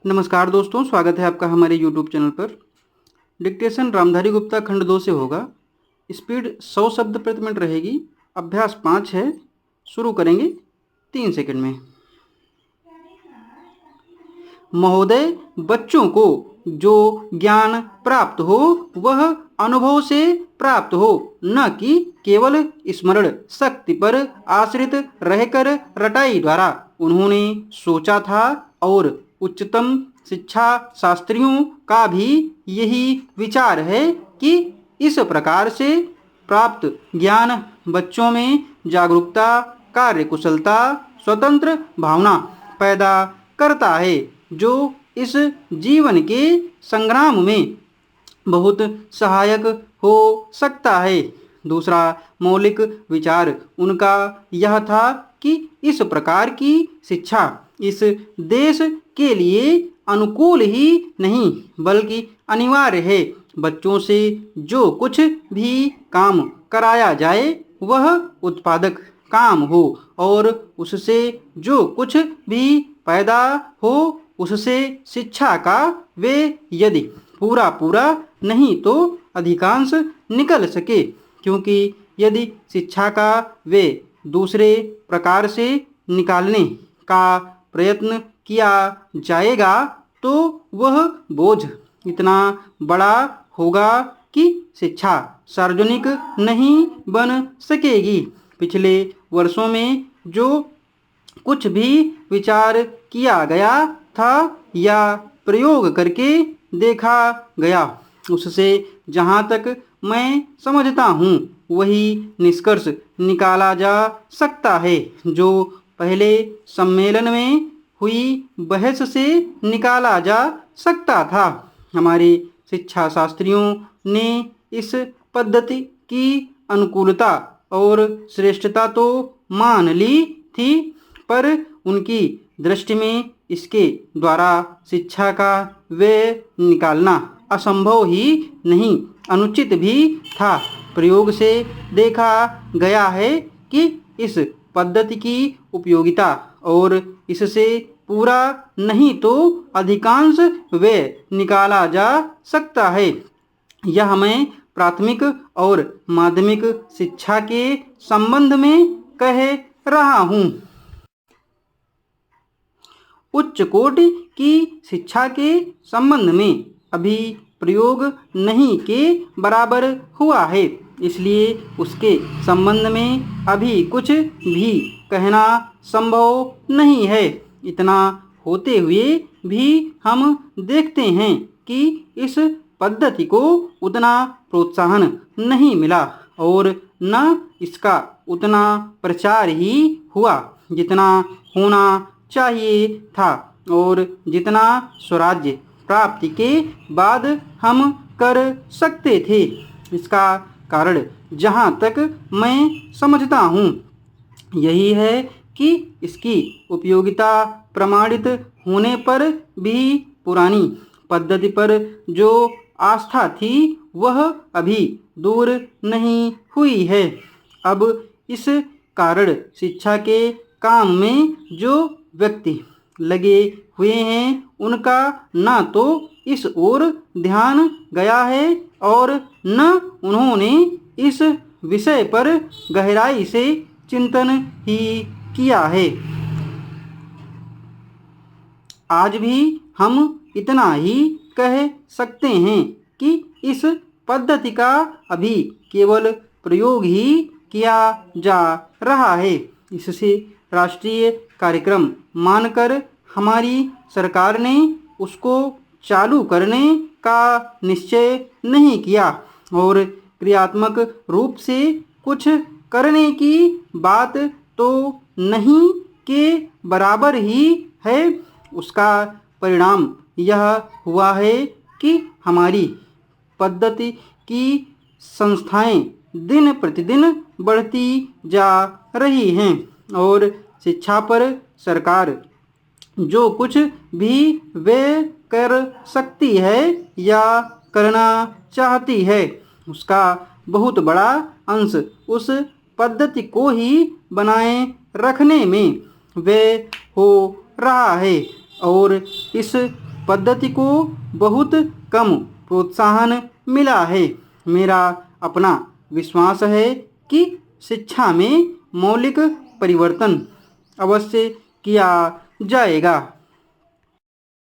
नमस्कार दोस्तों, स्वागत है आपका हमारे YouTube चैनल पर। डिक्टेशन रामधारी गुप्ता खंड 2 से होगा। स्पीड 100 शब्द प्रति मिनट रहेगी। अभ्यास 5 है। शुरू करेंगे 3 सेकंड में। महोदय, बच्चों को जो ज्ञान प्राप्त हो वह अनुभव से प्राप्त हो, न कि केवल स्मरण शक्ति पर आश्रित रहकर रटाई द्वारा। उन्होंने सोचा था और उच्चतम शिक्षा शास्त्रियों का भी यही विचार है कि इस प्रकार से प्राप्त ज्ञान बच्चों में जागरूकता, कार्यकुशलता, स्वतंत्र भावना पैदा करता है, जो इस जीवन के संग्राम में बहुत सहायक हो सकता है। दूसरा मौलिक विचार उनका यह था कि इस प्रकार की शिक्षा इस देश के लिए अनुकूल ही नहीं बल्कि अनिवार्य है। बच्चों से जो कुछ भी काम कराया जाए वह उत्पादक काम हो और उससे जो कुछ भी पैदा हो उससे शिक्षा का वे यदि पूरा नहीं तो अधिकांश निकल सके, क्योंकि यदि शिक्षा का वे दूसरे प्रकार से निकालने का प्रयत्न किया जाएगा तो वह बोझ इतना बड़ा होगा कि शिक्षा सार्वजनिक नहीं बन सकेगी। पिछले वर्षों में जो कुछ भी विचार किया गया था या प्रयोग करके देखा गया, उससे जहाँ तक मैं समझता हूँ वही निष्कर्ष निकाला जा सकता है जो पहले सम्मेलन में हुई बहस से निकाला जा सकता था। हमारे शिक्षा शास्त्रियों ने इस पद्धति की अनुकूलता और श्रेष्ठता तो मान ली थी, पर उनकी दृष्टि में इसके द्वारा शिक्षा का व्यय निकालना असंभव ही नहीं, अनुचित भी था। प्रयोग से देखा गया है कि इस पद्धति की उपयोगिता और इससे पूरा नहीं तो अधिकांश व्यय निकाला जा सकता है। यह मैं प्राथमिक और माध्यमिक शिक्षा के संबंध में कह रहा हूँ। उच्च कोटि की शिक्षा के संबंध में अभी प्रयोग नहीं के बराबर हुआ है, इसलिए उसके संबंध में अभी कुछ भी कहना संभव नहीं है। इतना होते हुए भी हम देखते हैं कि इस पद्धति को उतना प्रोत्साहन नहीं मिला और न इसका उतना प्रचार ही हुआ जितना होना चाहिए था और जितना स्वराज्य प्राप्ति के बाद हम कर सकते थे। इसका कारण जहाँ तक मैं समझता हूँ यही है कि इसकी उपयोगिता प्रमाणित होने पर भी पुरानी पद्धति पर जो आस्था थी वह अभी दूर नहीं हुई है। अब इस कारण शिक्षा के काम में जो व्यक्ति लगे हुए हैं उनका न तो इस ओर ध्यान गया है और न उन्होंने इस विषय पर गहराई से चिंतन ही किया है। आज भी हम इतना ही कह सकते हैं कि इस पद्धति का अभी केवल प्रयोग ही किया जा रहा है। इससे राष्ट्रीय कार्यक्रम मानकर हमारी सरकार ने उसको चालू करने का निश्चय नहीं किया और क्रियात्मक रूप से कुछ करने की बात तो नहीं के बराबर ही है। उसका परिणाम यह हुआ है कि हमारी पद्धति की संस्थाएं दिन प्रतिदिन बढ़ती जा रही हैं और शिक्षा पर सरकार जो कुछ भी व्यय कर सकती है या करना चाहती है उसका बहुत बड़ा अंश उस पद्धति को ही बनाए रखने में व्यय हो रहा है और इस पद्धति को बहुत कम प्रोत्साहन मिला है। मेरा अपना विश्वास है कि शिक्षा में मौलिक परिवर्तन अवश्य किया जाएगा।